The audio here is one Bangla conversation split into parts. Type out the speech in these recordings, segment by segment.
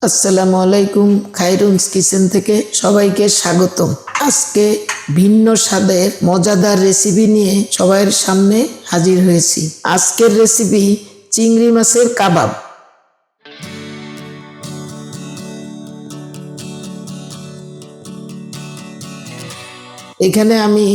আসসালামু আলাইকুম। খায়রুনস কিচেন থেকে সবাইকে স্বাগতম। আজকে ভিন্ন স্বাদের মজাদার রেসিপি নিয়ে সবার সামনে হাজির হয়েছি। আজকের রেসিপি চিংড়ি মাছের কাবাব। এখানে আমি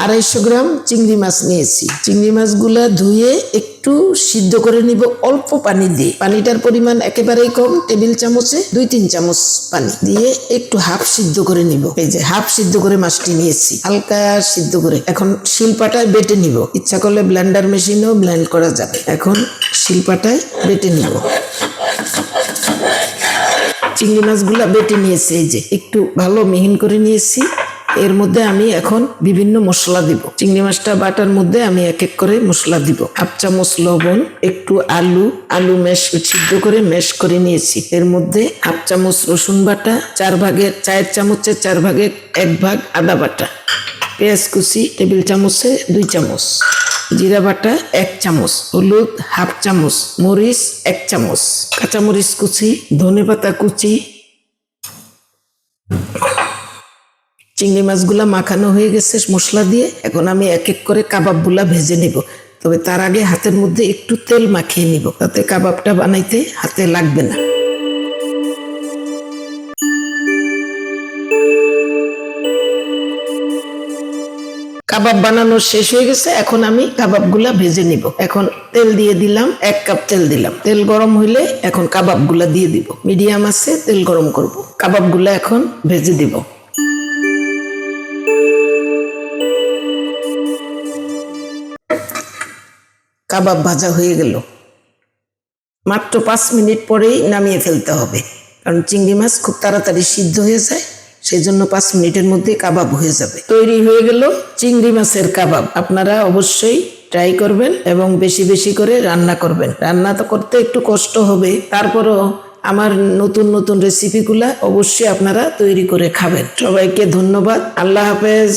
250 গ্রাম চিংড়ি মাছ নিয়েছি। চিংড়ি মাছগুলা ধুয়ে একটু সিদ্ধ করে নিব অল্প পানি দিয়ে। পানিটার পরিমাণ একেবারেই কম, টেবিল চামচে 2-3 চামচ পানি দিয়ে একটু হাফ সিদ্ধ করে নিব। এই যে হাফ সিদ্ধ করে মাছটি নিয়েছি, হালকা সিদ্ধ করে। এখন শিলপাটায় বেটে নিব। ইচ্ছা করলে ব্লেন্ডার মেশিনেও ব্লেন্ড করা যাবে। এখন শিলপাটায় বেটে নিব। চিংড়ি মাছগুলা বেটে নিয়েছি, এই যে একটু ভালো মিহিন করে নিয়েছি। এর মধ্যে আমি এখন বিভিন্ন মশলা দিব। চিংড়ি মাছটা বাটার মধ্যে আমি এক এক করে মশলা দিব। 1/2 চামচ লবণ, একটু আলু সিদ্ধ করে ম্যাশ করে নিয়েছি। এর মধ্যে 1/2 চামচ রসুন বাটা, 4 চামচের 4 ভাগের 1 ভাগ আদা বাটা, পেঁয়াজ কুচি টেবিল চামচে 2 চামচ, জিরা বাটা 1 চামচ, হলুদ 1/2 চামচ, মরিচ 1 চামচ, কাঁচামরিচ কুচি, ধনেপাতা কুচি। চিংড়ি মাছগুলা মাখানো হয়ে গেছে মশলা দিয়ে। এখন আমি এক এক করে কাবাবগুলা ভেজে নিব। তবে তার আগে হাতের মধ্যে একটু তেল মাখিয়ে নিব, তাতে কাবাবটা বানাইতে হাতে লাগবে না। কাবাব বানানো শেষ হয়ে গেছে। এখন আমি কাবাবগুলা ভেজে নিব। এখন তেল দিয়ে দিলাম, 1 কাপ তেল দিলাম। তেল গরম হইলে এখন কাবাবগুলা দিয়ে দিব। মিডিয়াম আছে তেল গরম করব। কাবাবগুলা এখন ভেজে দিব। কাবাব ভাজা হয়ে গেল। মাত্র 5 মিনিট পরেই নামিয়ে ফেলতে হবে, কারণ চিংড়ি মাছ খুব তাড়াতাড়ি সিদ্ধ হয়ে যায়। সেই জন্য 5 মিনিটের মধ্যে কাবাব হয়ে যাবে। তৈরি হয়ে গেল চিংড়ি মাছের কাবাব। আপনারা অবশ্যই ট্রাই করবেন এবং বেশি বেশি করে রান্না করবেন। রান্না তো করতে একটু কষ্ট হবে, তারপরও আমার নতুন নতুন রেসিপিগুলা অবশ্যই আপনারা তৈরি করে খাবেন। সবাইকে ধন্যবাদ। আল্লাহ হাফেজ।